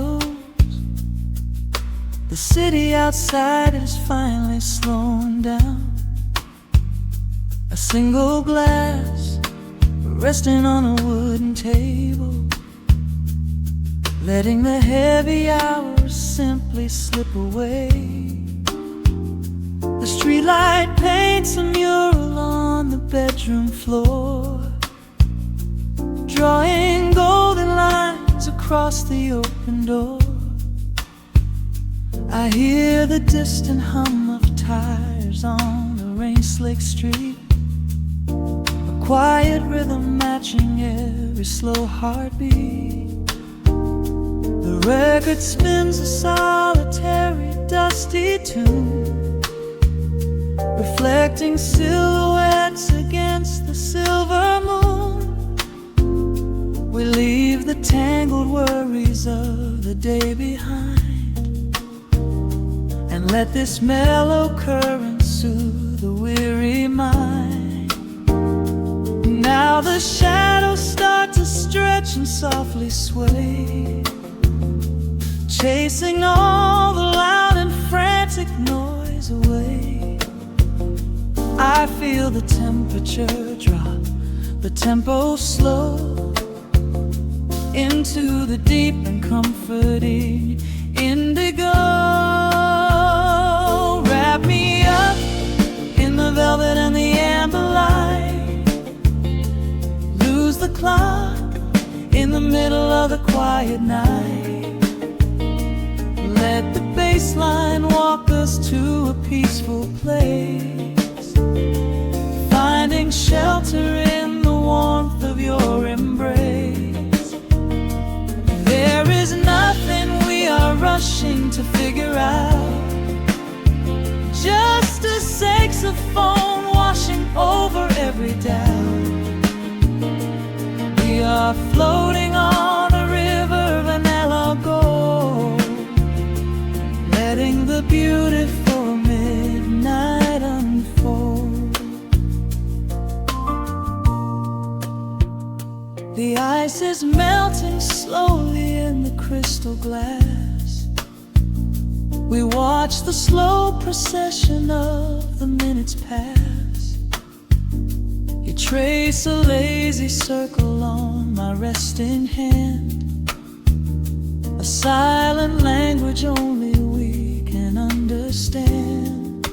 shadows. The city outside is finally slowing down. A single glass resting on a wooden table, letting the heavy hours simply slip away. The streetlight paints a mural on the bedroom floor, drawing golden lines across the open door. I hear the distant hum of tires on the rain-slicked street, a quiet rhythm matching every slow heartbeat. The record spins a solitary, dusty tune, reflecting silhouettes against the silver moon. We leave the tangled worries of the day behind, and let this mellow current soothe the weary mind. Now the shadows start to stretch and softly sway, chasing all the loud and frantic noise away. I feel the temperature drop, the tempo slow, into the deep and comforting indigo. Wrap me up in the velvet and the amber light, lose the clock in the middle of the quiet night. Let the bass line walk us to a peaceful place, finding shelter in the warmth of your embrace. There is nothing we are rushing to figure out, just a saxophone washing over every doubt. We are floating on a river, vanilla gold, letting the beautiful midnight unfold. The ice is melting slowly in the crystal glass. We watch the slow procession of the minutes pass. You trace a lazy circle on my resting hand, a silent language only we can understand.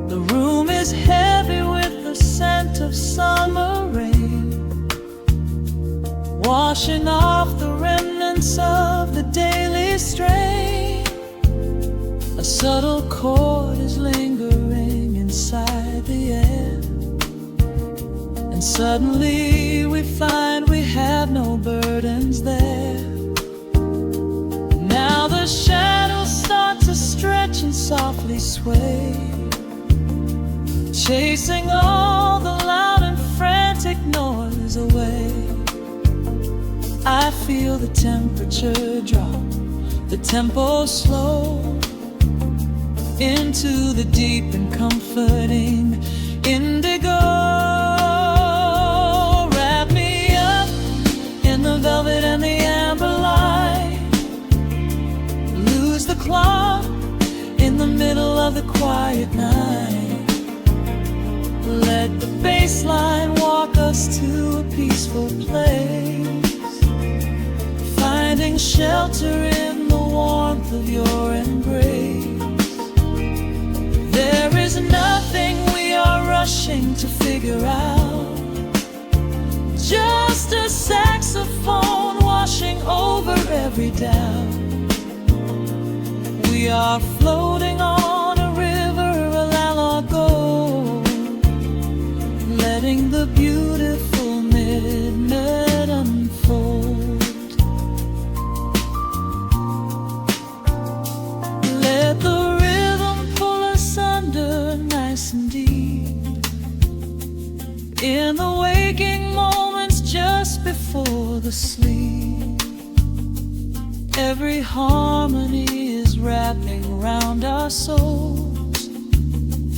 The room is heavy with the scent of summer rain, washing off the remnants of the daily strain. A subtle chord is lingering inside the air, and suddenly we find we have no burdens there. Now the shadows start to stretch and softly sway, chasing all the loud and frantic noise away. I feel the temperature drop, the tempo slow, into the deep and comforting indigo. Wrap me up in the velvet and the amber light, lose the clock in the middle of the quiet night. Let the bass line walk us to a peaceful place, finding shelter in the warmth of your embrace. There is nothing we are rushing to figure out, just a saxophone washing over every doubt. We are floating on a river, a la gold, letting the beautiful midnight unfold. Let the nice and deep, in the waking moments just before the sleep. Every harmony is wrapping around our souls,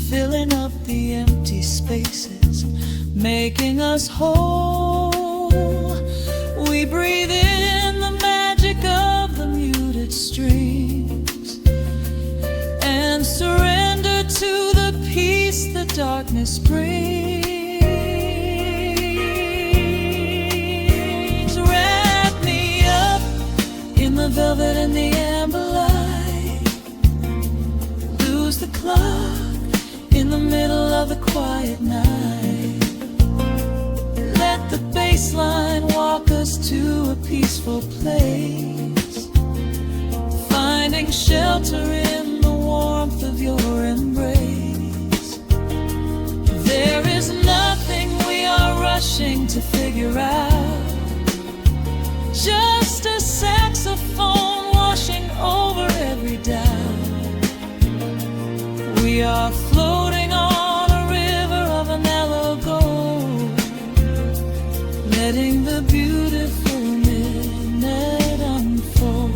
filling up the empty spaces, making us whole. We breathe in the magic of the darkness brings. Wrap me up in the velvet and the amber light. Lose the clock in the middle of the quiet night. Let the bass line walk us to a peaceful place, finding shelter in the warmth of your embrace. There is nothing we are rushing to figure out, just a saxophone washing over every doubt. We are floating on a river of a mellow gold, letting the beautiful midnight unfold.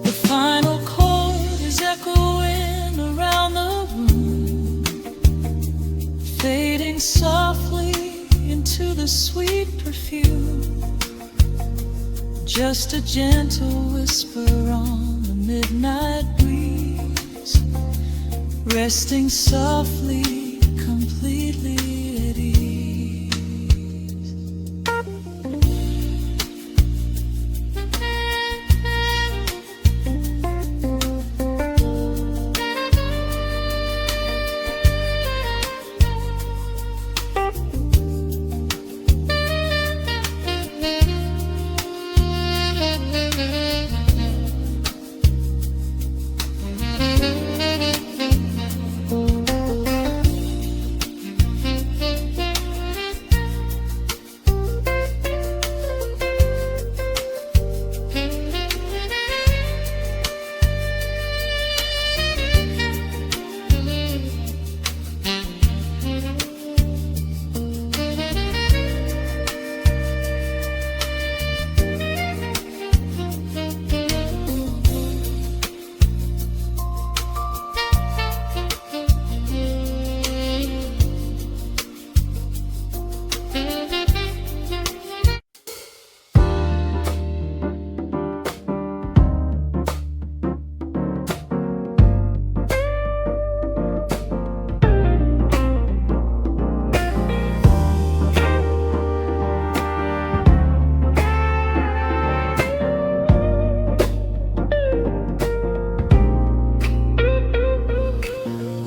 The final chord is echoing around the room, fading softly into the sweet perfume. Just a gentle whisper on the midnight breeze, resting softly, completely at ease.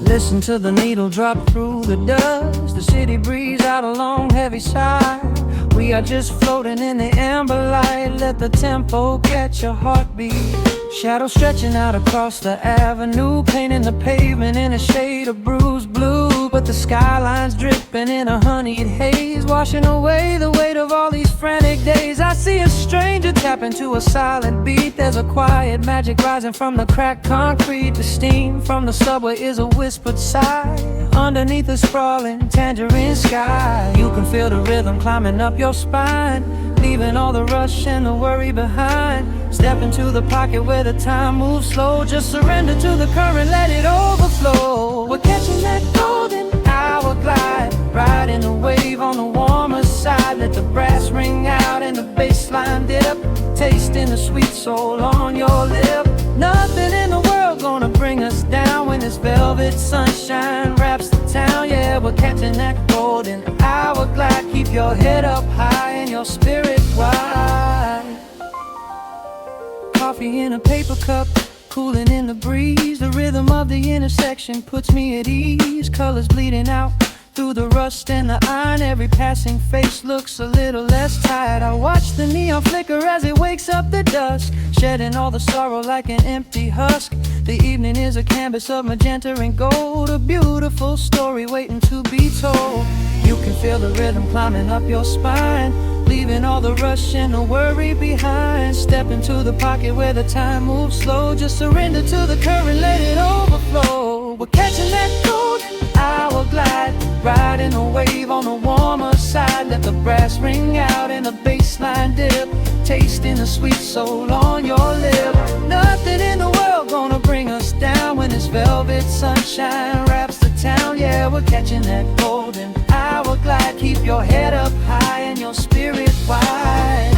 Listen to the needle drop through the dust. The city breeze out a long heavy sigh. We are just floating in the amber light. Let the tempo catch your heartbeat. Shadows stretching out across the avenue, painting the pavement in a shade of bruised blue. But the skyline's dripping in a honeyed haze, washing away the weight of all these frantic days. I see a stranger tap into a silent beat. There's a quiet magic rising from the cracked concrete. The steam from the subway is a whispered sigh underneath the sprawling tangerine sky. You can feel the rhythm climbing up your spine, leaving all the rush and the worry behind. Step into the pocket where the time moves slow. Just surrender to the current, let it overflow. We're catching that golden hour glide, riding a wave on the warmer side. Let the brass ring out and the bass line dip, tasting the sweet soul on your lip. Nothing in the world gonna bring us down when this velvet sunshine wraps the town. Yeah, we're catching that golden hour glide. Keep your head up high and your spirit wide. Coffee in a paper cup, cooling in the breeze. The rhythm of the intersection puts me at ease. Colors bleeding out through the rust and the iron. Every passing face looks a little less tired. I watch the neon flicker as it wakes up the dusk, shedding all the sorrow like an empty husk. The evening is a canvas of magenta and gold, a beautiful story waiting to be told. You can feel the rhythm climbing up your spine, leaving all the rush and the worry behind. Step into the pocket where the time moves slow. Just surrender to the current, let it overflow. We're catching that golden hour glide, riding a wave on the warmer side. Let the brass ring out and the bass line dip, tasting the sweet soul on your lip. Nothing in the world gonna bring us down when this velvet sunshine wraps the town. Yeah, we're catching that golden hour glide. Keep your head up high and your spirit wide.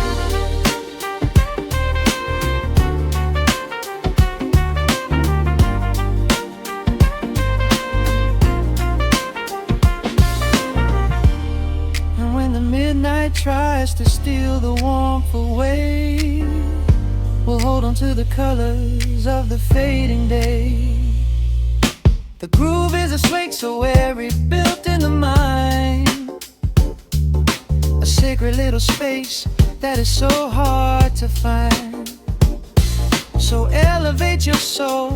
steal the warmth away. We'll hold on to the colors of the fading day. The groove is a swing so airy, built in the mind. A sacred little space that is so hard to find. So elevate your soul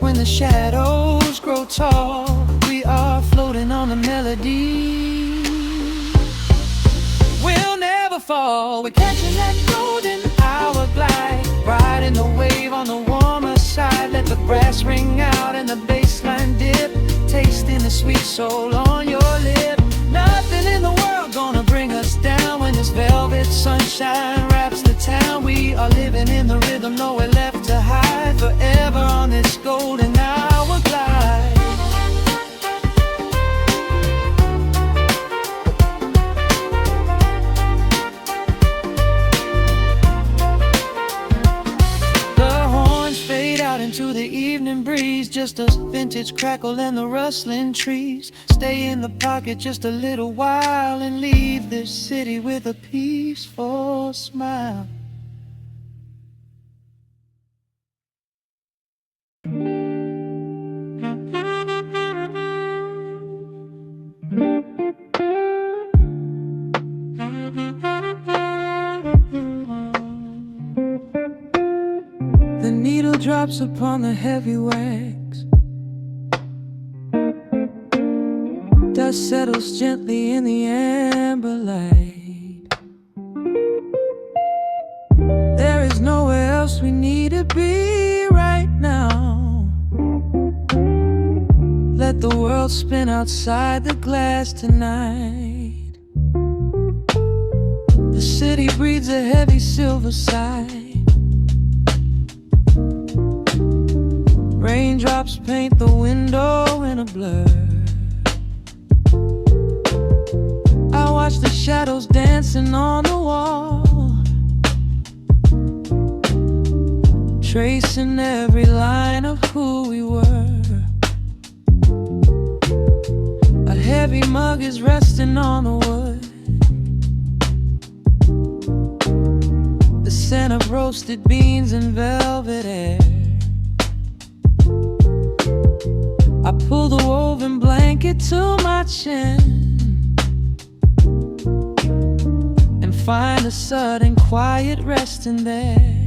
when the shadows grow tall. We are floating on the melody. We'll never fall. We're catching that golden hour glide, riding the wave on the warmer side. Let the brass ring out and the bass line dip, tasting the sweet soul on your lip. Nothing in the world gonna bring us down when this velvet sunshine wraps the town. We are living in the rhythm, nowhere left to hide, forever on this golden hour glide. Into the evening breeze, just a vintage crackle and the rustling trees. Stay in the pocket just a little while and leave this city with a peaceful smile. The needle drops upon the heavy wax. Dust settles gently in the amber light. There is nowhere else we need to be right now. Let the world spin outside the glass tonight. The city breathes a heavy silver sigh. Raindrops paint the window in a blur. I watch the shadows dancing on the wall, tracing every line of who we were. A heavy mug is resting on the wood. The scent of roasted beans and velvet air. I pull the woven blanket to my chin and find a sudden quiet resting there.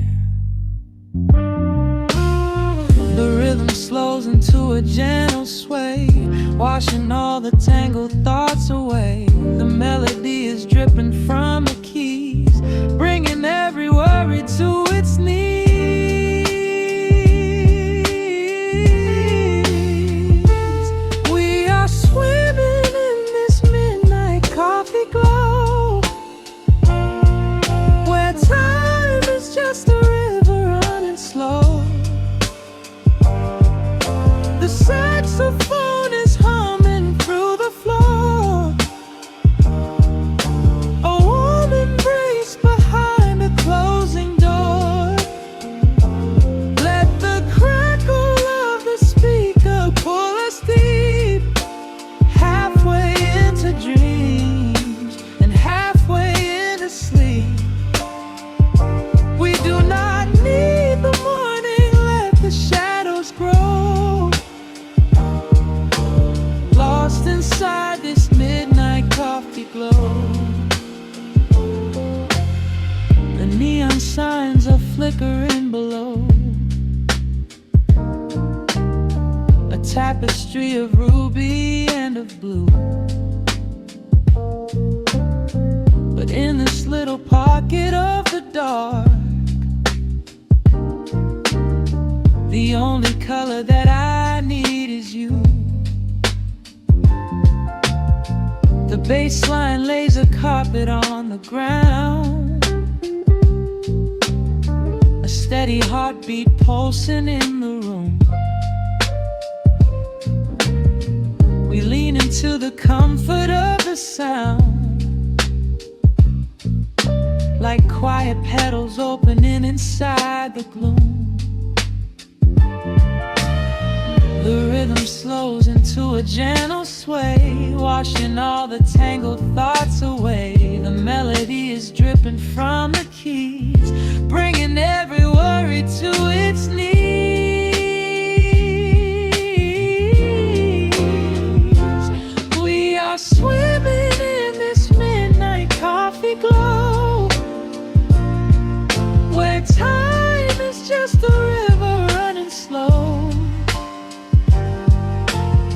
The rhythm slows into a gentle sway, washing all the tangled thoughts away. The melody is dripping from the keys, bringing every worry to its knees. The saxophone is humming through the floor. A warm embrace behind a closing door. Let the crackle of the speaker pull us deep, halfway into dreams and halfway into sleep. We do not need the morning, let the shadows grow. Lost inside this midnight coffee glow. The neon signs are flickering below. A tapestry of ruby and of blue. But in this little pocket of the dark, the only color that I need is you. The bass line lays a carpet on the ground, a steady heartbeat pulsing in the room. We lean into the comfort of the sound, like quiet petals opening inside the gloom. The rhythm slows into a gentle sway, washing all the tangled thoughts away. The melody is dripping from the keys, bringing every worry to its knees. We are swimming in this midnight coffee glow, where time is just a river running slow.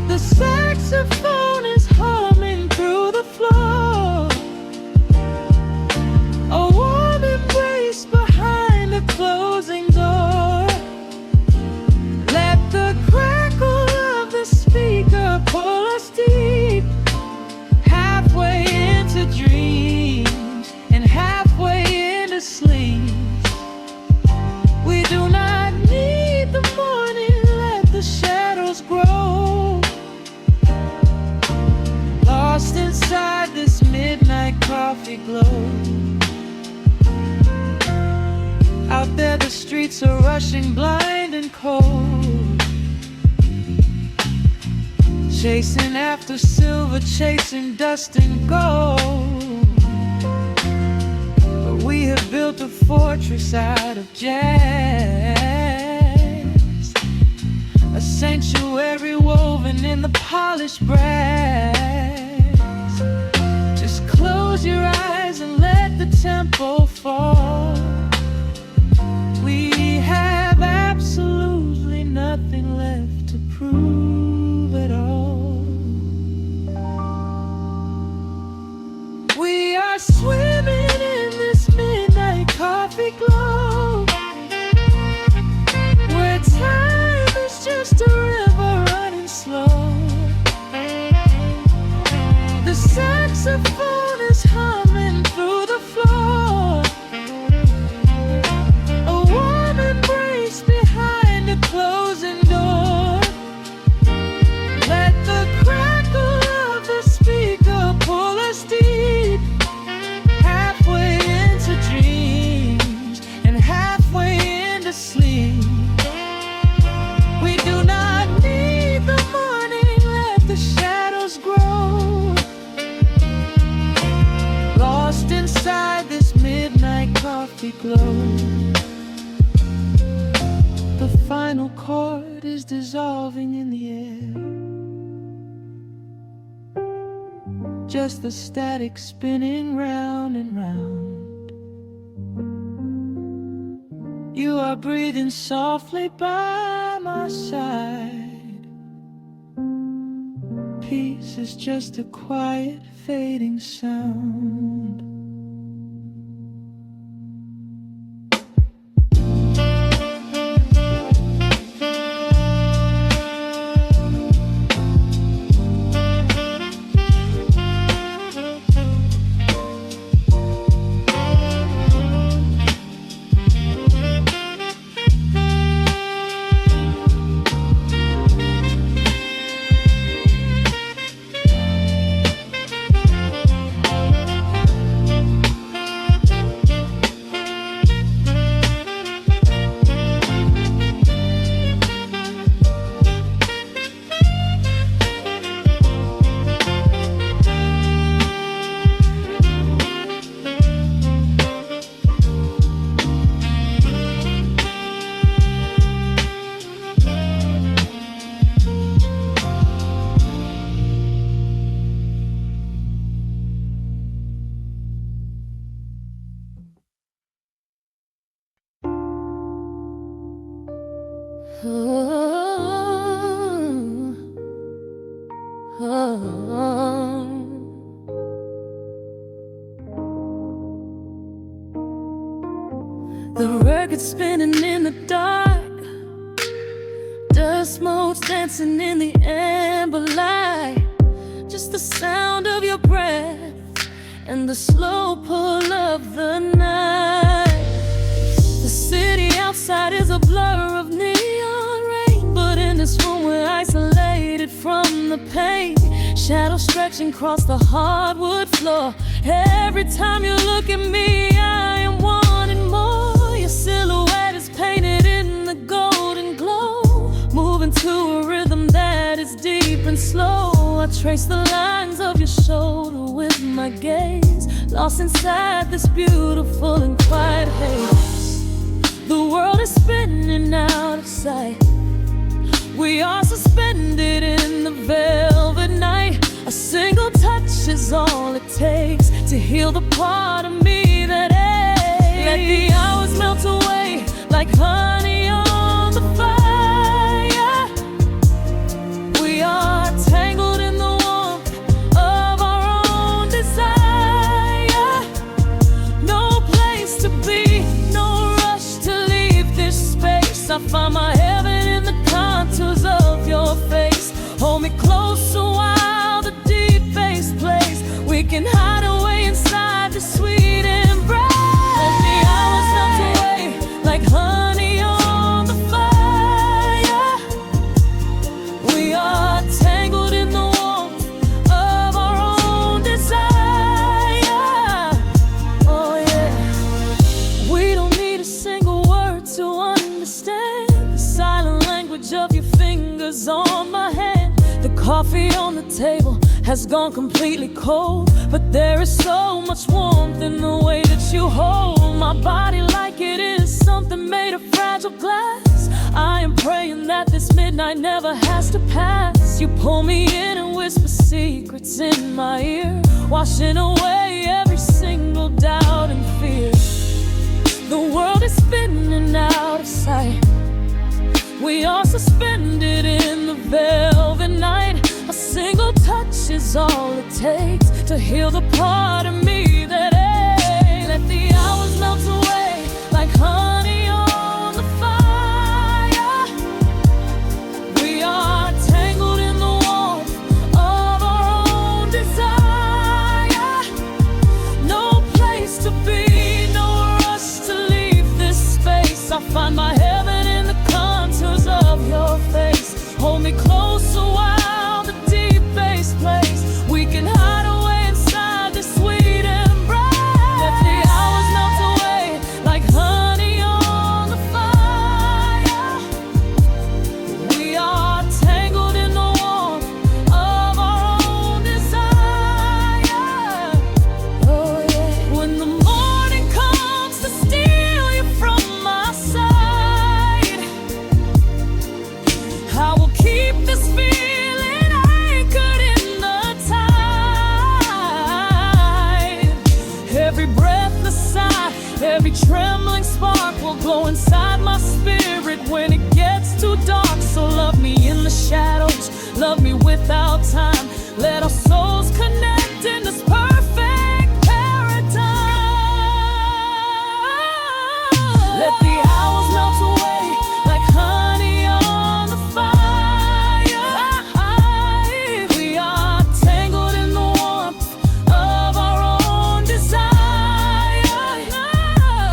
The saxophone is humming through the floor, a warm embrace behind a closing door. Let the crackle of the speaker pull us deep, halfway into dreams and halfway into sleep. We do not need the morning, let the shadows grow. Lost inside this midnight coffee glow. Out there the streets are rushing blind and cold, chasing after silver, chasing dust and gold. But we have built a fortress out of jazz, a sanctuary woven in the polished brass. Just close your eyes and let the tempo fall. We have absolutely nothing left to prove at all. We are swimming in this midnight coffee glow, where time is just a river running slow. The saxophone is humming through the floor, a warm embrace behind a closing door. Let the crackle of the speaker pull us deep, halfway into dreams and halfway into sleep. We do not need the morning, let the shadows grow. Lost inside this midnight coffee glow. The final chord is dissolving in the air, just the static spinning round and round. You are breathing softly by my side. Peace is just a quiet fading sound. The record spinning in the dark, dust motes dancing in the amber light. Just the sound of your breath and the slow pull of the night. The city outside is a blur of neon rain, but in this room we're isolated from the pain. Shadows stretching across the hardwood floor. Every time you look at me, I am wanting more. Your silhouette is painted in the golden glow, moving to a rhythm trace the lines of your shoulder with my gaze, lost inside this beautiful and quiet haze. The world is spinning out of sight. We are suspended in the velvet night. A single touch is all it takes to heal the part of me that aches. Let the hours melt away like honey on the fire. We are tangled in the warmth of our own desire. No place to be, no rush to leave this space. I find my heaven in the contours of your face. Hold me closer while the deep bass plays. We can hide away inside the sweet embrace. Let the hours melt away like honey on the fire. We are tangled in the warmth of our own desire. Oh yeah. We don't need a single word to understand the silent language of your fingers on my hand. The coffee on the table has gone completely cold, but there is so much warmth in the way that you hold my body like it is something made of fragile glass. I am praying that this midnight never has to pass. You pull me in and whisper secrets in my ear, washing away every single doubt and fear. The world is spinning out of sight. We are suspended in the velvet night. A single touch is all it takes to heal the part of me that aches. Let the hours melt away like honey on the fire. We are tangled in the warmth of our own desire. No place to be, no rush to leave this space. I find my heaven in the contours of your face. Hold me closer while the deep bass plays. We can hide away inside this sweet embrace. Let the hours melt away like honey on the fire. We are tangled in the warmth of our own desire. Oh yeah. When the morning comes to steal you from my side, I will keep this feeling anchored in the tide. Every breathless sigh, every trembling spark will glow inside my spirit when it gets too dark. So love me in the shadows, love me without time. Let our souls connect in this perfect paradise. Let the hours melt away like honey on the fire. We are tangled in the warmth of our own desire.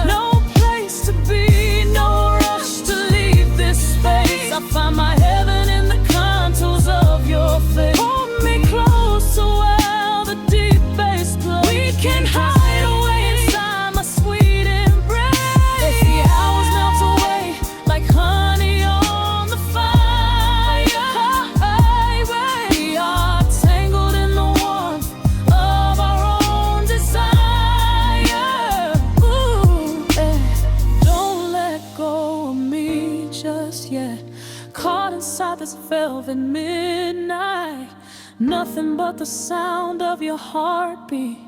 No place to be, no rush to leave this space. I find my heaven in the contours of your face. Hold me closer while the deep bass plays. We can hide away inside my sweet embrace. Let the hours melt away like honey on the fire. We are tangled in the warmth of our own desire. Ooh, eh. Don't let go of me just yet. Caught inside this velvet midnight. Nothing but the sound of your heartbeat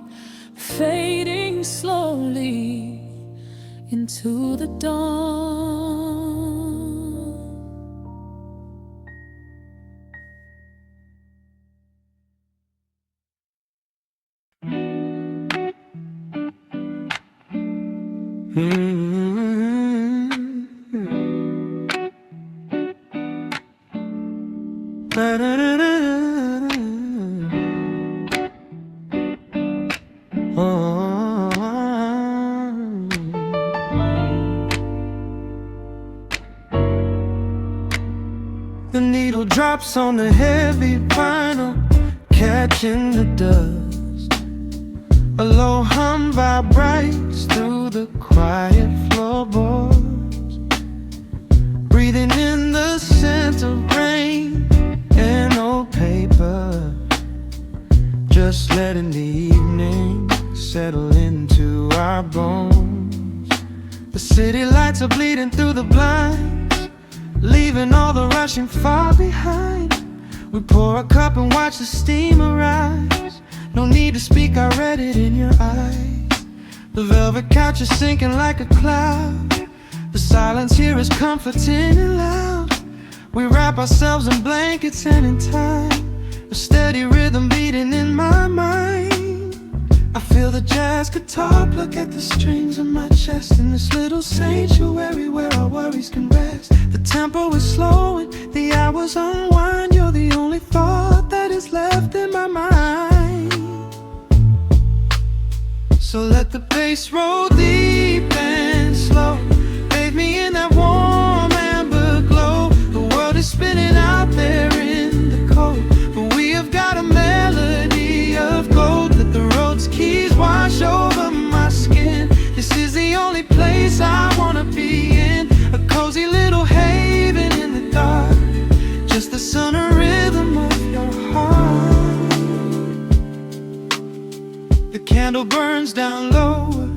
fading slowly into the dawn. The needle drops on the heavy vinyl, catching the dust. A low hum vibrates through the quiet floorboards, breathing in the scent of rain and old paper. just letting the evening settle into our bones. The city lights are bleeding through the blinds, leaving all the rushing far behind. We pour a cup and watch the steam arise. No need to speak, I read it in your eyes. The velvet couch is sinking like a cloud. The silence here is comforting and loud. We wrap ourselves in blankets and in time, a steady rhythm beating in my mind. I feel the jazz guitar pluck at the strings of my chest, in this little sanctuary where our worries can rest. The tempo is slowing, the hours unwind. You're the only thought that is left in my mind. So let the bass roll deep and slow, bathe me in that warm amber glow. The world is spinning out there in the cold, but we have got a melody of gold. Let the road's keys wash over my skin. This is the only place I wanna be in, a cozy little haven in the dark, just the sun and rhythm of your heart. The candle burns down lower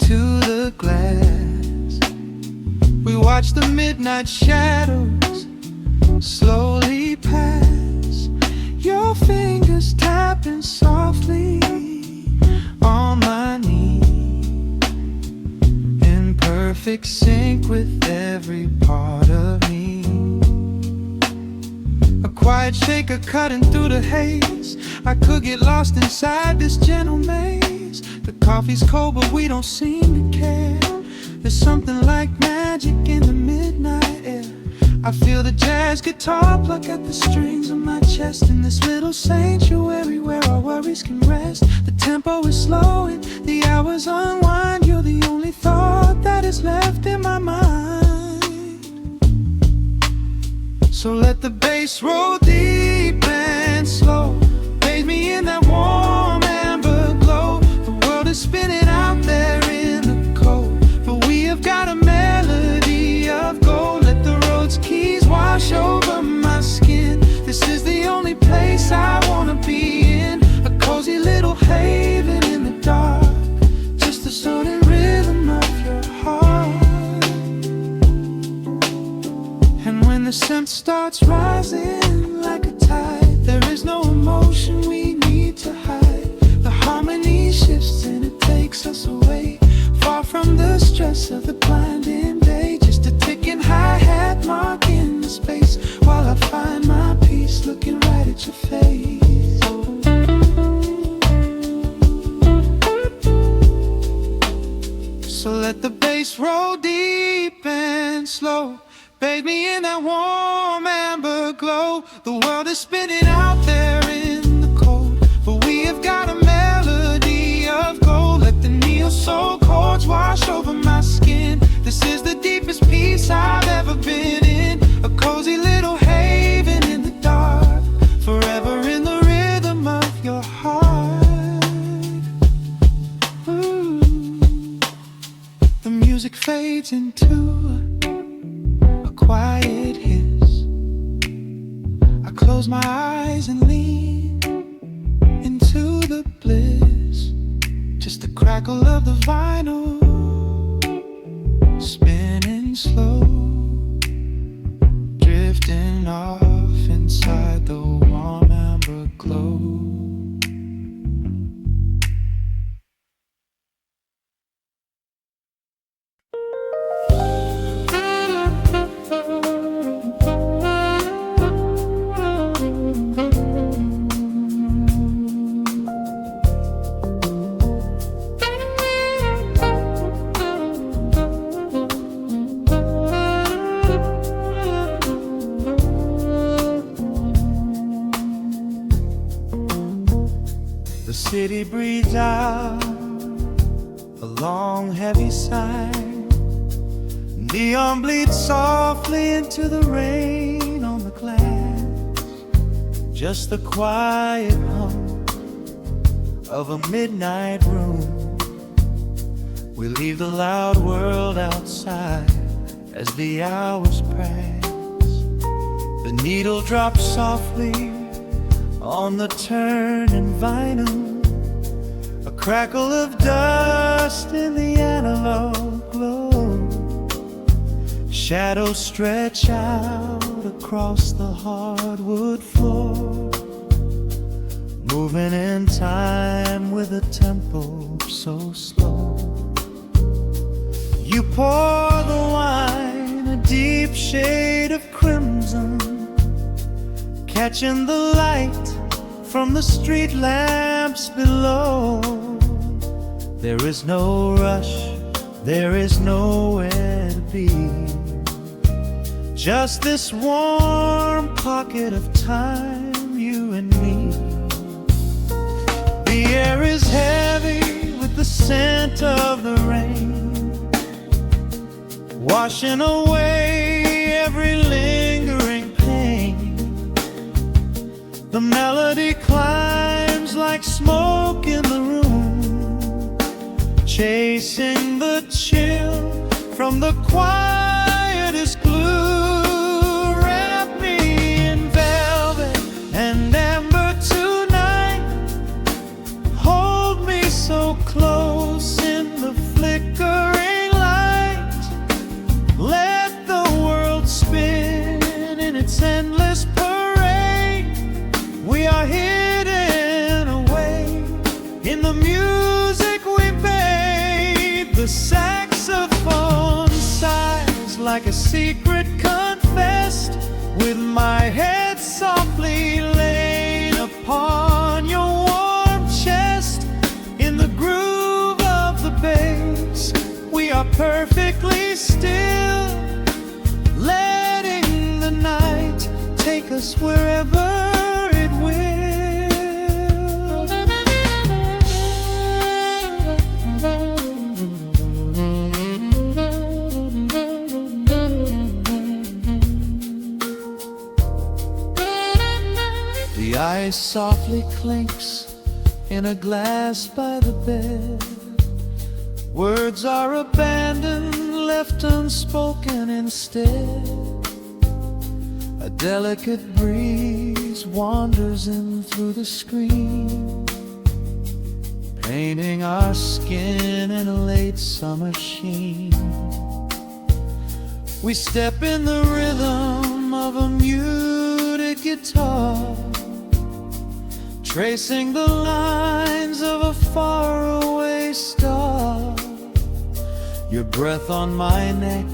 to the glass. We watch the midnight shadows slowly pass. Your fingers tapping softly on my knee, in perfect sync with every part of me. A quiet shaker cutting through the haze. I could get lost inside this gentle maze. The coffee's cold but we don't seem to care. There's something like magic in the midnight air. I feel the jazz guitar pluck at the strings of my chest, in this little sanctuary where our worries can rest. The tempo is slowing, the hours unwind. You're the only thought that is left in my mind. So let the bass roll deep and slow, bathe me in that warm amber glow. The world is spinning out there in the cold, but we have got a melody of gold. Let the road's keys wash over my skin. This is the only place I wanna be in, a cozy little haven in the dark, just the sound and rhythm of your heart. And when the scent starts rising like a tide, there is no emotion we need to hide. The harmony shifts and it takes us away, far from the stress of the blinding day. Just a ticking hi-hat marking the space, while I find my peace looking right at your face. So let the bass roll deep and slow, bathe me in that warm amber glow. The world is spinning out there in the cold, but we have got a melody of gold. Let the neo-soul chords wash over my skin. This is the deepest peace I've ever been in, a cozy little haven in the dark, forever in the rhythm of your heart. Ooh. The music fades into a quiet hiss. I close my eyes and lean into the bliss, just the crackle of the vinyl spinning slow, drifting off inside the warm amber glow. The city breathes out a long heavy sigh. Neon bleeds softly into the rain on the glass. Just the quiet hum of a midnight room. We leave the loud world outside as the hours pass. The needle drops softly on the turning vinyl, a crackle of dust in the analog glow. Shadows stretch out across the hardwood floor, moving in time with a tempo so slow. You pour the wine, a deep shade of crimson, catching the light from the street lamps below. There is no rush, there is nowhere to be, just this warm pocket of time, you and me. The air is heavy with the scent of the rain, washing away every lingering pain. The melody climbs like smoke in the room, chasing the chill from the quietest glue. Wrap me in velvet and amber tonight, hold me so close in the flickering light. Let the world spin in its endless parade. We are hidden away in the music we made. The saxophone sighs like a secret confessed, with my head softly laid upon your warm chest. In the groove of the bass, we are perfectly still, letting the night take us wherever it will. The ice softly clinks in a glass by the bed. Words are abandoned, left unspoken instead. A delicate breeze wanders in through the screen, painting our skin in a late summer sheen. We step in the rhythm of a muted guitar, tracing the lines of a faraway star. Your breath on my neck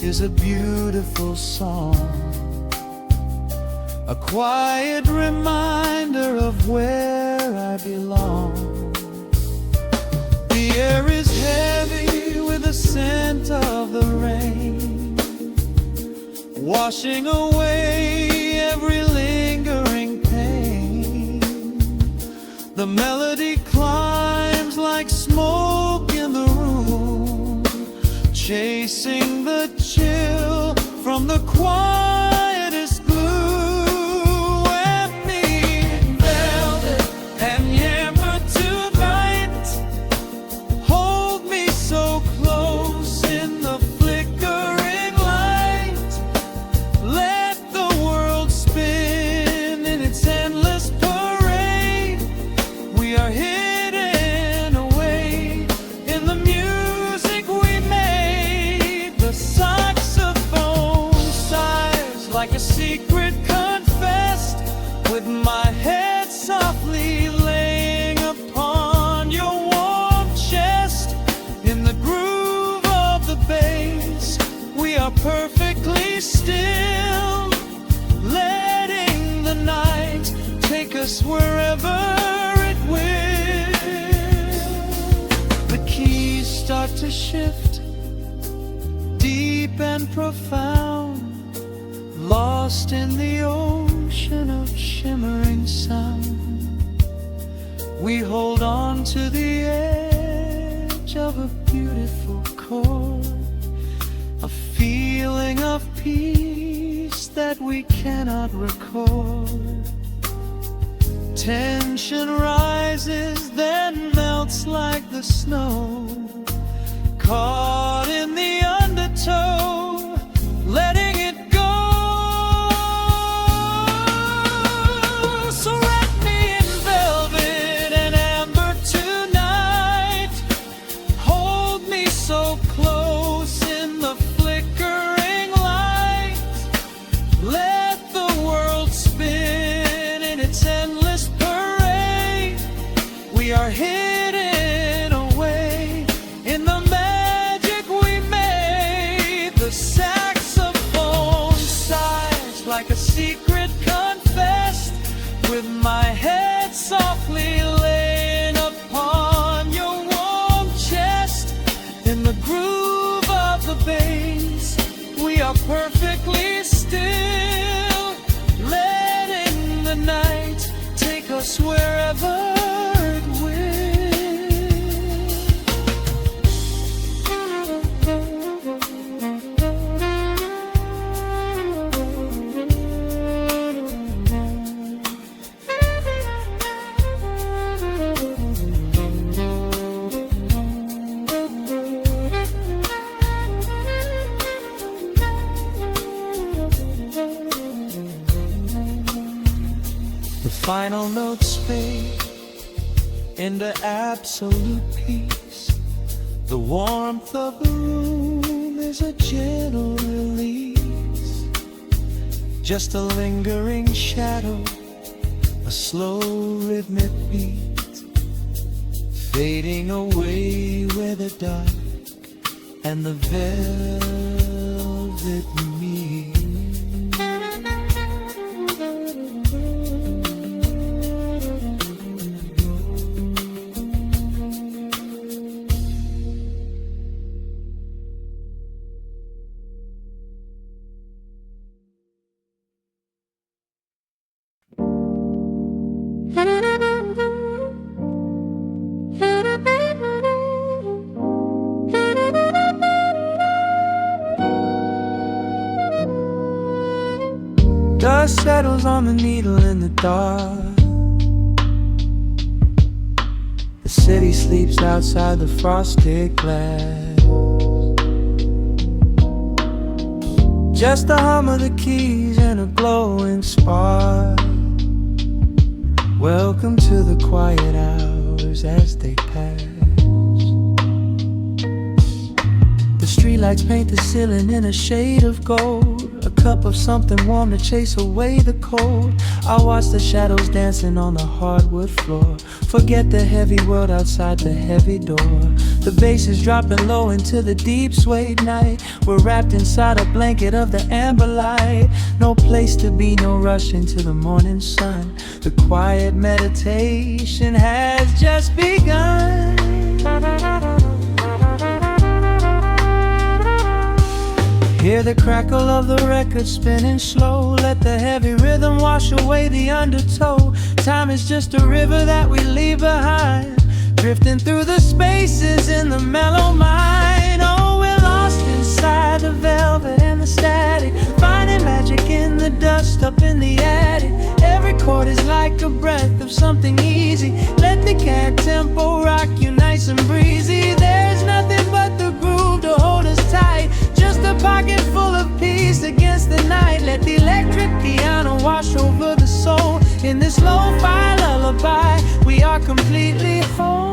is a beautiful song, a quiet reminder of where I belong. The air is heavy with the scent of the rain, washing away every lingering pain. The melody climbs like smoke in the room, chasing the chill from the quietest glue. Wrap me in velvet and amber tonight, hold me so close in the flickering light. Let the world spin in its endless parade. We are hidden away in the music we made. The saxophone sighs like a secret confessed, with my head softly laying upon your warm chest. In the groove of the bass, we are perfectly still, letting the night take us wherever it will. The keys start to shift, deep and profound, lost in the ocean of shimmering sound. We hold on to the edge of a beautiful chord, a feeling of peace that we cannot record. Tension rises, then melts like the snow, caught in the undertow, letting it go. So wrap so close in the flickering light. Let the world spin in its endless parade. We are hidden away in the magic we made. The saxophone sighs like a secret confessed, with my head softly laying upon your warm chest. In the groove of the bass, we are perfectly still, letting the night take us wherever it will. The final notes fade into absolute peace. The warmth of the room is a gentle release. Just a lingering shadow, a slow rhythmic beat, fading away where the dark and the velvet meet. Dust settles on the needle in the dark. The city sleeps outside the frosted glass. Just the hum of the keys and a glowing spark. Welcome to the quiet hours as they pass. The streetlights paint the ceiling in a shade of gold. A cup of something warm to chase away the cold. I watch the shadows dancing on the hardwood floor. Forget the heavy world outside the heavy door. The bass is dropping low into the deep swayed night. We're wrapped inside a blanket of the amber light. No place to be, no rush into the morning sun. The quiet meditation has just begun. Hear the crackle of the record spinning slow. Let the heavy rhythm wash away the undertow. Time is just a river that we leave behind, drifting through the spaces in the mellow mind. Oh, we're lost inside the velvet and the static, finding magic in the dust up in the attic. Every chord is like a breath of something easy. Let the cat tempo rock you nice and breezy. There's nothing but the groove to hold us tight. Just a pocket full of peace against the night. Let the electric piano wash over the soul. In this lo-fi lullaby, we are completely whole.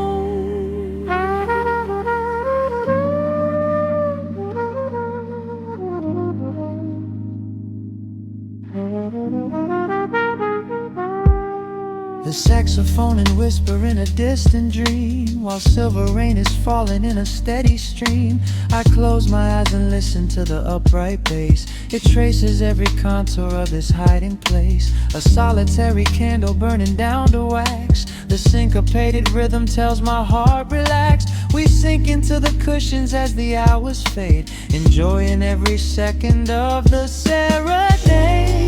The saxophone and whisper in a distant dream, while silver rain is falling in a steady stream. I close my eyes and listen to the upright bass. It traces every contour of this hiding place. A solitary candle burning down to wax. The syncopated rhythm tells my heart relax. We sink into the cushions as the hours fade, enjoying every second of the serenade.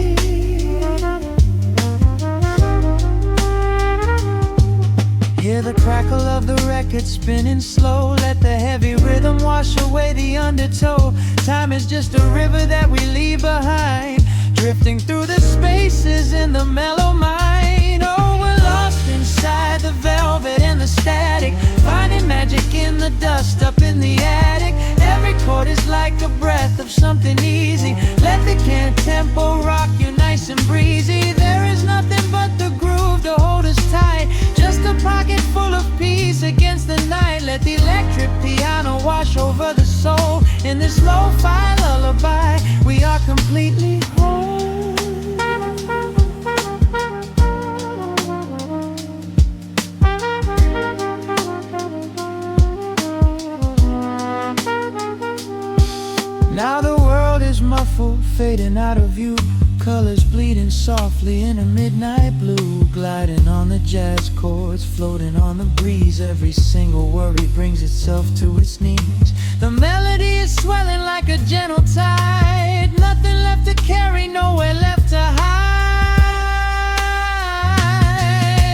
Hear the crackle of the record spinning slow. Let the heavy rhythm wash away the undertow. Time is just a river that we leave behind, drifting through the spaces in the mellow mind. Oh, we're lost inside the velvet and the static, finding magic in the dust up in the attic. Every chord is like a breath of something easy. Let the can tempo rock you nice and breezy. There is nothing but the groove to hold us tight. Just a pocket full of peace against the night. Let the electric piano wash over the soul. In this lo-fi lullaby, we are completely whole. Now the world is muffled, fading out of view. Colors bleeding softly in a midnight blue, gliding on the jazz chords, floating on the breeze. Every single worry brings itself to its knees. The melody is swelling like a gentle tide. Nothing left to carry, nowhere left to hide.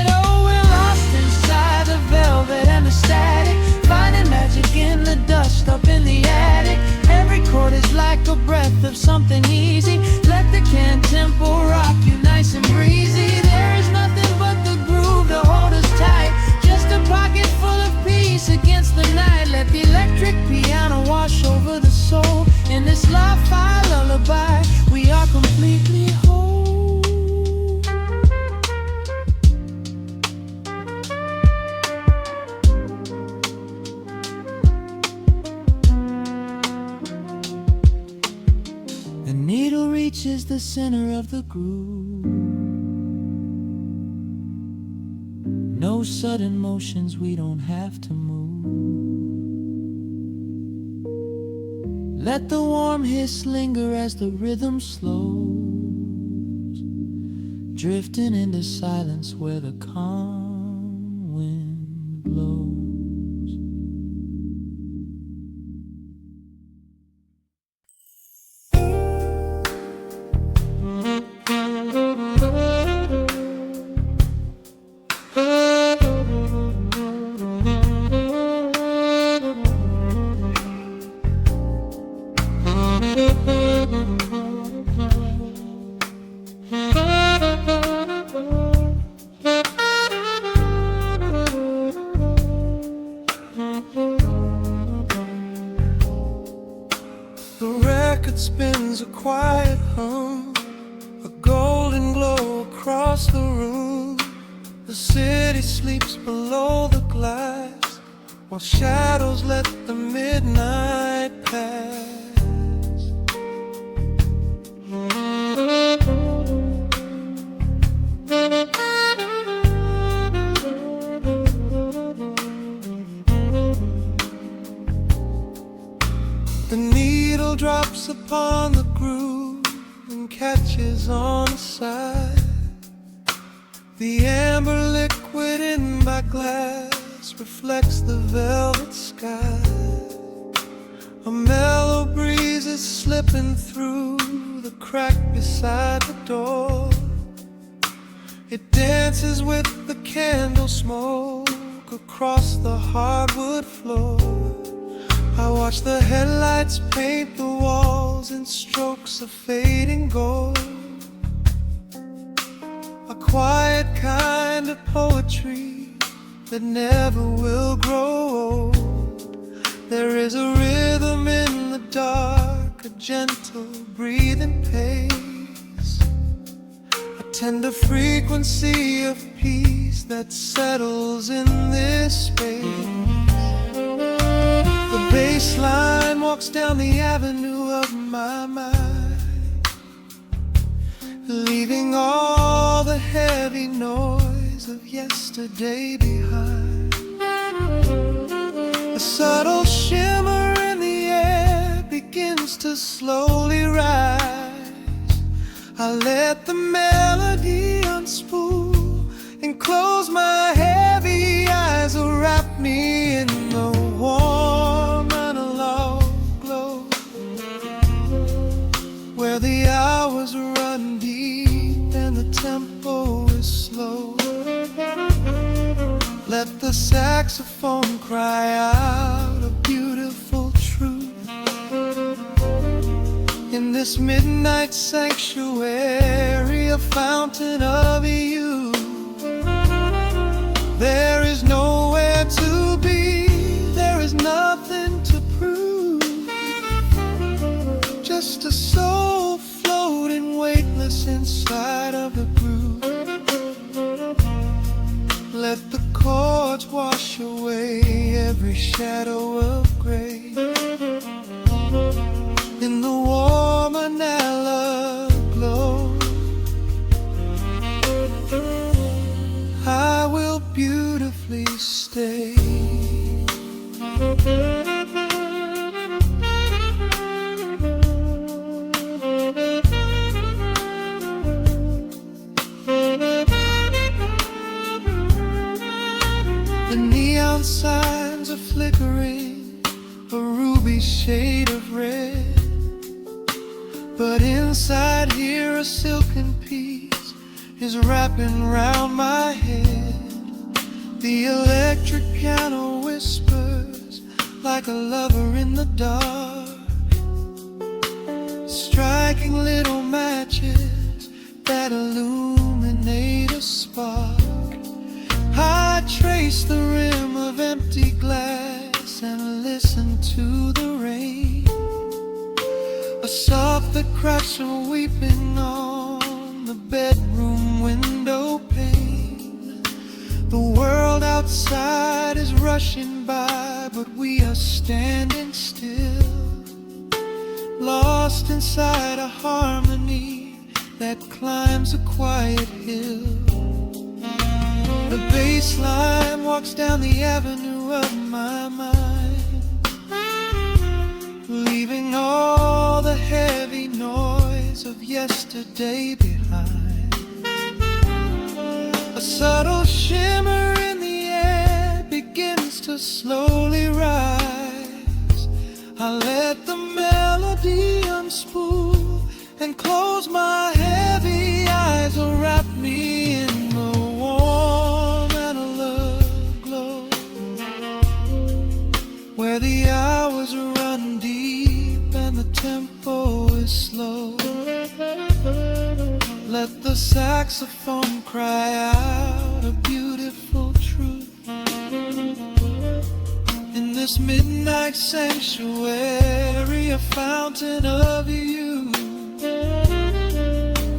Oh, we're lost inside the velvet and the static, finding magic in the dust up in the attic. Every chord is like a breath of something easy. Let the can tempo rock you nice and breezy. There is nothing but the groove to hold us tight, just a pocket full of peace against the night. Let the electric piano wash over the soul. In this lo-fi lullaby, we are completely whole. The needle reaches the center of the groove. No sudden motions, we don't have to move. Let the warm hiss linger as the rhythm slows, drifting into silence where the calm wind blows. The record spins a quiet hum, a golden glow across the room. The city sleeps below the glass, while shadows let the midnight pass. The needle drops upon the groove and catches on the side. The amber liquid in my glass reflects the velvet sky. A mellow breeze is slipping through the crack beside the door. It dances with the candle smoke across the hardwood floor. I watch the headlights paint the walls in strokes of fading gold. A quiet kind of poetry that never will grow old. There is a rhythm in the dark, a gentle breathing pace, a tender frequency of peace that settles in this space. The bass line walks down the avenue of my mind, leaving all the heavy noise of yesterday behind. A subtle shimmer in the air begins to slowly rise. I let the melody unspool and close my heavy eyes, wrap me in the warm analog glow, where the hours run deep and the tempo is slow. Let the saxophone cry out a beautiful truth in this midnight sanctuary, a fountain of youth. There is nowhere to be, there is nothing to prove, just a soul floating weightless inside of the groove. Let the chords wash away every shadow of gray. In the warm manila glow, I will beautifully stay. The neon signs are flickering, a ruby shade of red. But inside here a silken peace is wrapping round my head. The electric piano whispers like a lover in the dark, striking little matches that illuminate a spark. I trace the rim of empty glass and listen to the rain, a soft that cracks from weeping on the bedroom window pane. The world outside is rushing by, but we are standing still, lost inside a harmony that climbs a quiet hill. The bass line walks down the avenue of my mind, leaving all the heavy noise of yesterday behind. A subtle shimmer in the air begins to slowly rise. I let the melody unspool and close my heavy eyes, or wrap me in the warm analog glow, where the hours run deep and the tempo is slow. Let the saxophone cry out a beautiful truth in this midnight sanctuary, a fountain of youth.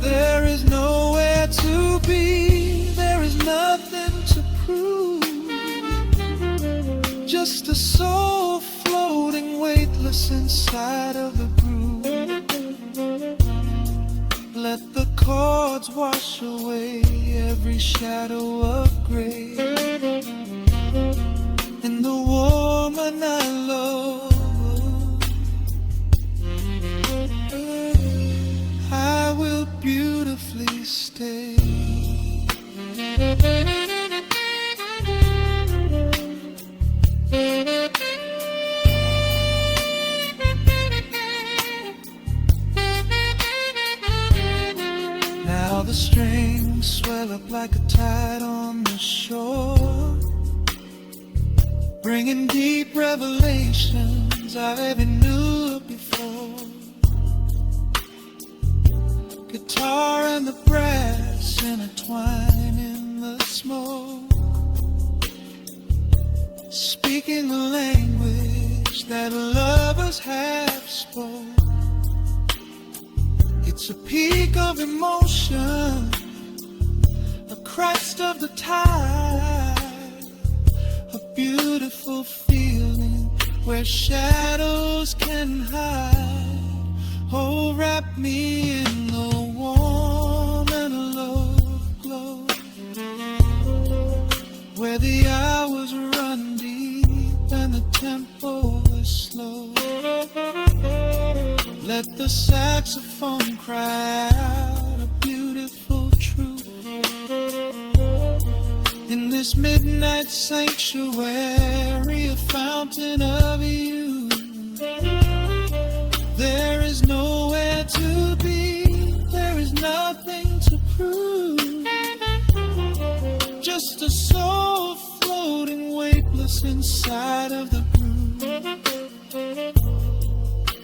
There is nowhere to be, there is nothing to prove, just a soul floating weightless inside of the groove. Let the chords wash away every shadow of gray. In the warm and low, I will beautifully stay. Now the strings swell up like a tide on the shore, bringing deep revelations I never knew before. Guitar and the brass intertwine in the smoke, speaking the language that lovers have spoke. It's a peak of emotion, a crest of the tide, a beautiful feeling where shadows can hide. Oh, wrap me in the warm analog glow, where the hours run deep and the tempo is slow. Let the saxophone cry out a beautiful truth in this midnight sanctuary, a fountain of youth. There is nowhere to be, there is nothing to prove, just a soul floating weightless inside of the groove.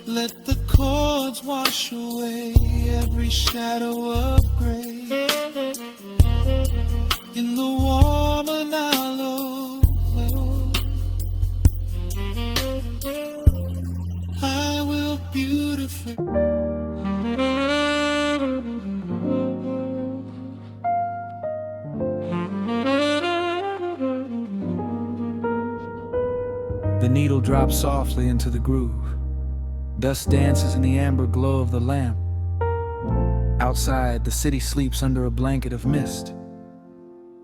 Let the chords wash away every shadow of gray. In the warm and hollow glow, I will beautifully. needle drops softly into the groove. Dust dances in the amber glow of the lamp. Outside, the city sleeps under a blanket of mist.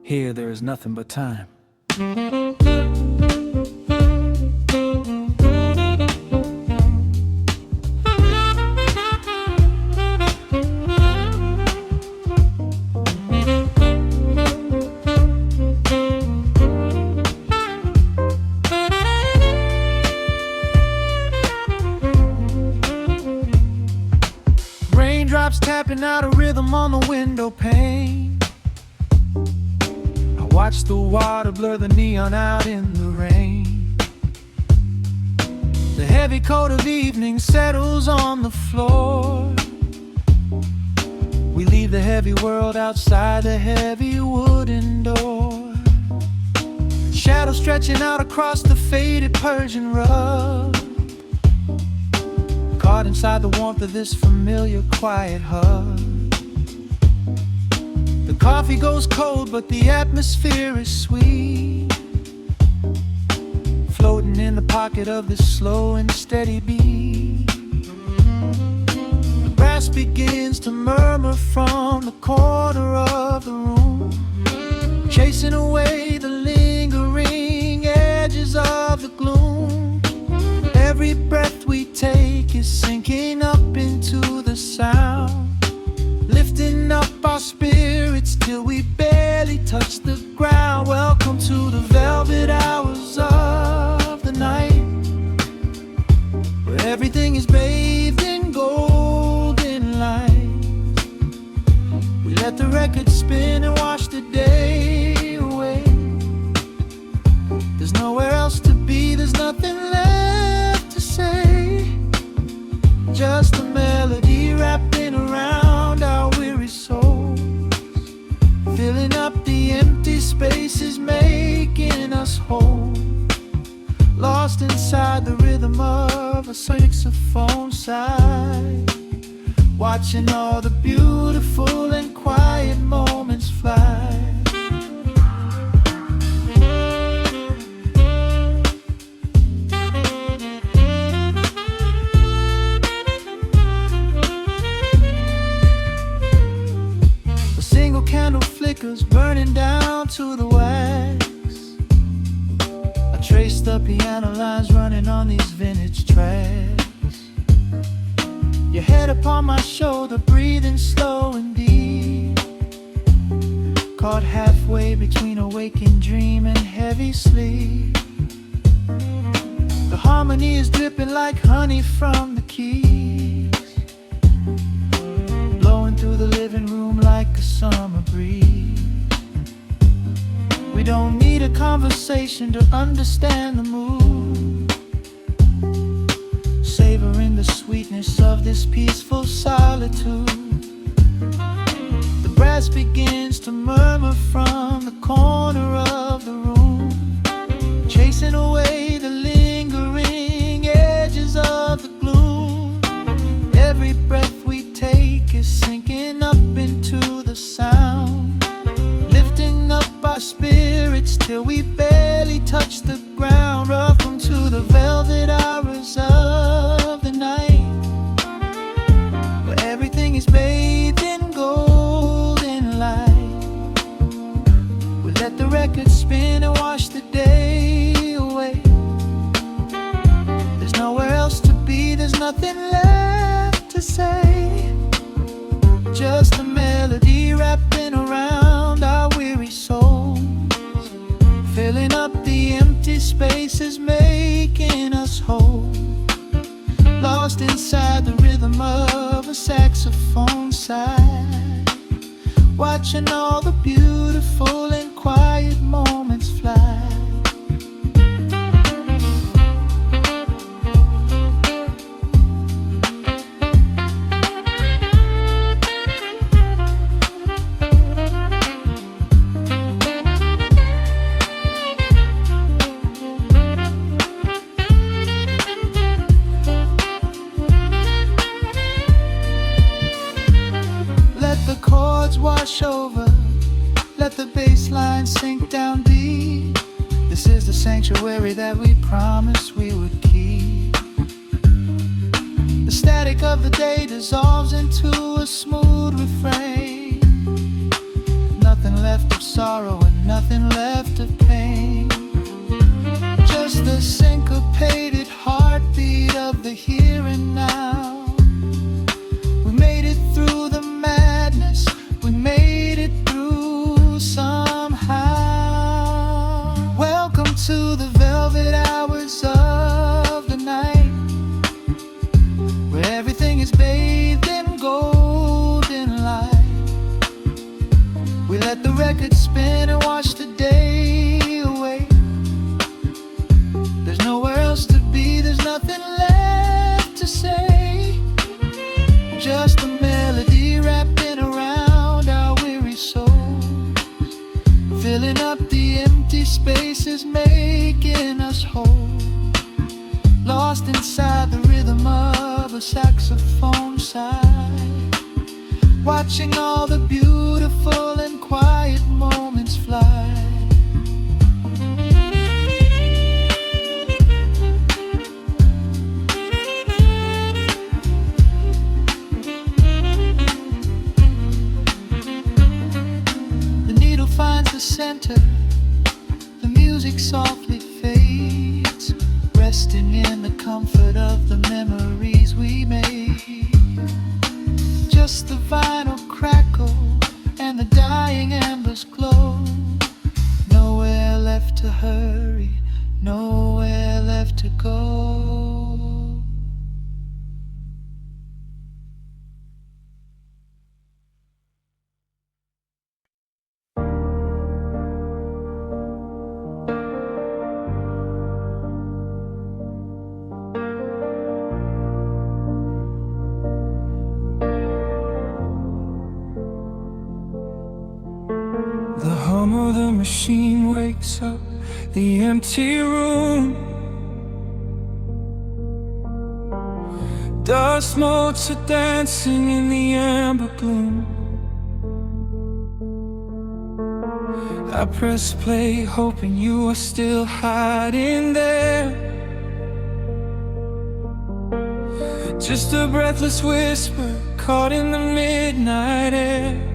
Here, there is nothing but time. Raindrops tapping out a rhythm on the window pane. I watch the water blur the neon out in the rain. The heavy coat of evening settles on the floor. We leave the heavy world outside the heavy wooden door. Shadows stretching out across the faded Persian rug, caught inside the warmth of this familiar quiet hug. The coffee goes cold, but the atmosphere is sweet, floating in the pocket of this slow and steady beat. The brass begins to murmur from the corner of the room, chasing away the lingering edges of the gloom. Every breath we take is sinking up into the sound, lifting up our spirits till we barely touch the ground. Welcome to the velvet hours of the night, where everything is bathed in golden light. We let the record spin and wash the day away. There's nowhere else to be, there's nothing left to say. Just a melody wrapping around our weary souls, filling up the empty spaces, making us whole. Lost inside the rhythm of a saxophone sigh, watching all the beautiful and quiet moments fly. Candle flickers burning down to the wax. I trace the piano lines running on these vintage tracks. Your head upon my shoulder, breathing slow and deep, caught halfway between a waking dream and heavy sleep. The harmony is dripping like honey from the keys, blowing through the living room like a summer breeze. We don't need a conversation to understand the mood, savoring the sweetness of this peaceful solitude. The brass begins to murmur from the corner of the room, chasing away the lingering edges of the gloom. Every breath we take is sinking up into the sound, lifting up our spirits till we barely touch the ground. Welcome to the velvet hours of the night, where everything is bathed in golden light. We let the record spin and wash the day away. There's nowhere else to be, there's nothing left to say. Just a melody wrapping around our weary souls, filling up the empty spaces, making us whole. Lost inside the rhythm of a saxophone sigh, watching all the beautiful and quiet moments fly. Wash over, let the bass line sink down deep. This is the sanctuary that we promised we would keep. The static of the day dissolves into a smooth refrain. Nothing left of sorrow and nothing left of pain. Just the syncopated heartbeat of the here and now. We made it through the madness, we made it through somehow. Welcome to the velvet hours of the night, where everything is bathed in golden light. We let the record spin and watch the day away. There's nowhere else to be, there's nothing left to say. Just a melody wrapping around our weary souls, filling up the empty spaces, making us whole. Lost inside the rhythm of a saxophone sigh, watching all the beautiful and quiet moments fly. The needle finds the center, the music softly fades, resting in the comfort of the memories we made. Just the vinyl crackle and the dying embers glow. Nowhere left to hurry, nowhere left to go. The hum of the machine wakes up the empty room. Dust motes are dancing in the amber gloom. I press play, hoping you are still hiding there. Just a breathless whisper caught in the midnight air.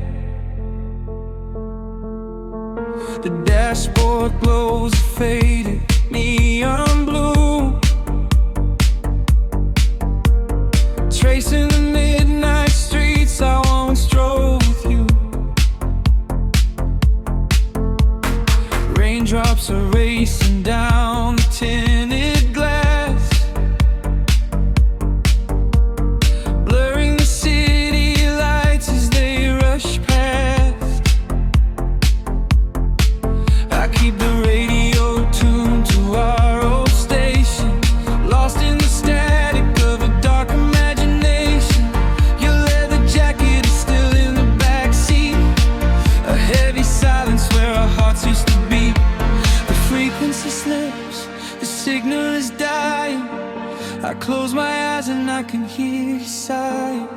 The dashboard glows a faded neon blue, tracing the midnight streets I once drove with you. Raindrops are racing down the tinted glass, blurring the city lights as they rush past. I keep the radio tuned to our old station, lost in the static of a dark imagination. Your leather jacket is still in the backseat, a heavy silence where our hearts used to beat. The frequency slips, the signal is dying. I close my eyes and I can hear you sighing.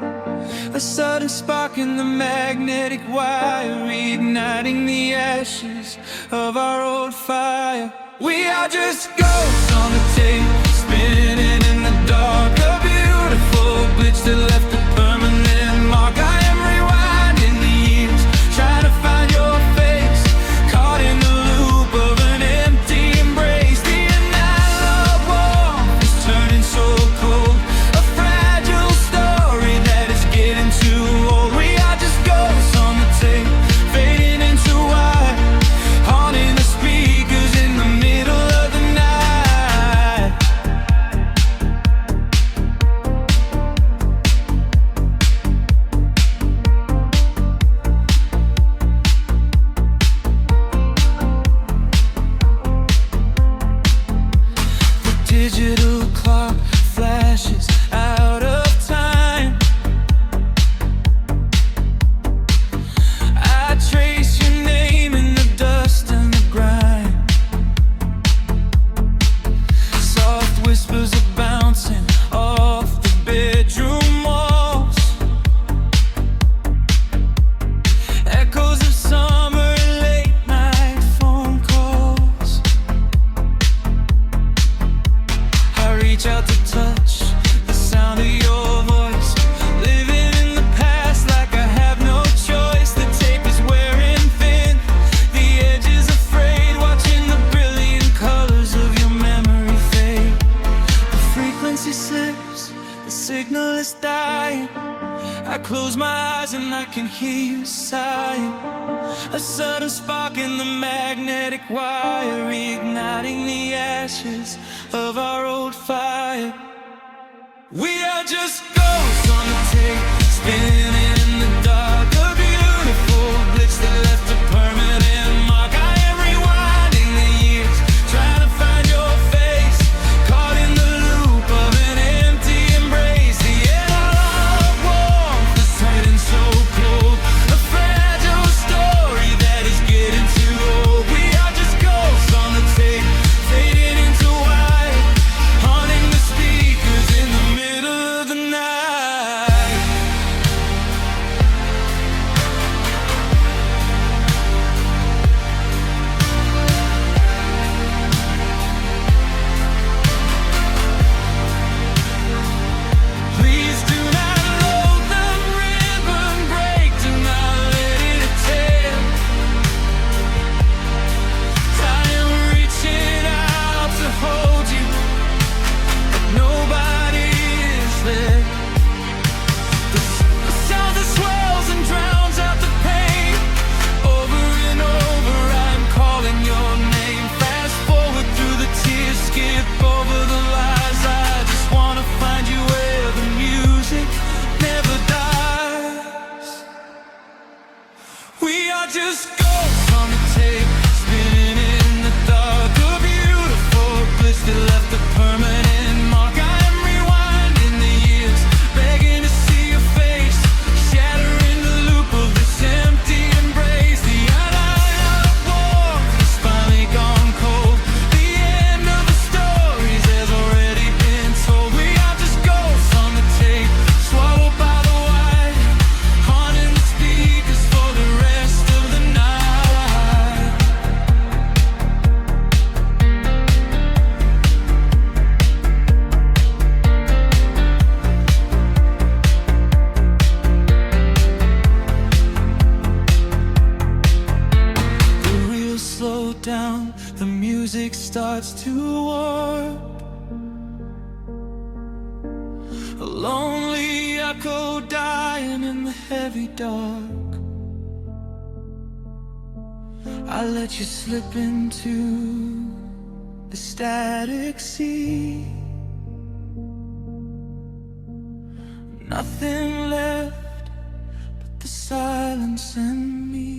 A sudden spark in the magnetic wire, reigniting the ashes of our old fire. We are just ghosts on the tape, spinning in the dark. A beautiful glitch that left a permanent mark. I am rewinding the years, trying to find your face, caught in the loop of an empty embrace. The analog warmth is turning so cold, a fragile story that is getting too old. We are just ghosts on the tape, fading into white, haunting the speakers in the middle of the night. the signal is dying. I close my eyes and I can hear you sighing. A sudden spark in the magnetic wire, reigniting the ashes of our old fire. We are just ghosts on the tape, spinning in the dark. A beautiful glitch that left a permanent mark. I am rewinding the years, trying to find your face, caught in the loop of an empty embrace. The analog warmth, the silence so cold, a fragile story that is getting too old. We are just ghosts on the tape, fading into white, haunting the speakers in the middle of the night. Please do not load the ribbon break, do not let it tear. I am reaching out to hold you, but nobody is there. The sound that swells and drowns out the pain. Over and over I'm calling your name. Fast forward through the tears, skip over the lies. I just wanna find you where the music never dies. We are just ghosts on the tape, spinning in the dark. A beautiful glitch that left a permanent mark. I am rewinding the years, begging to see your face, shattering the loop of this empty embrace. The analog warmth has finally gone cold. The end of the stories has already been told. We are just ghosts on the tape, swallowed by the wire, haunting the speakers for the rest of the night. The reels slow down, the music starts to warp. A lonely echo dying in the heavy dark. I let you slip into the static sea. Nothing left but the silence and me.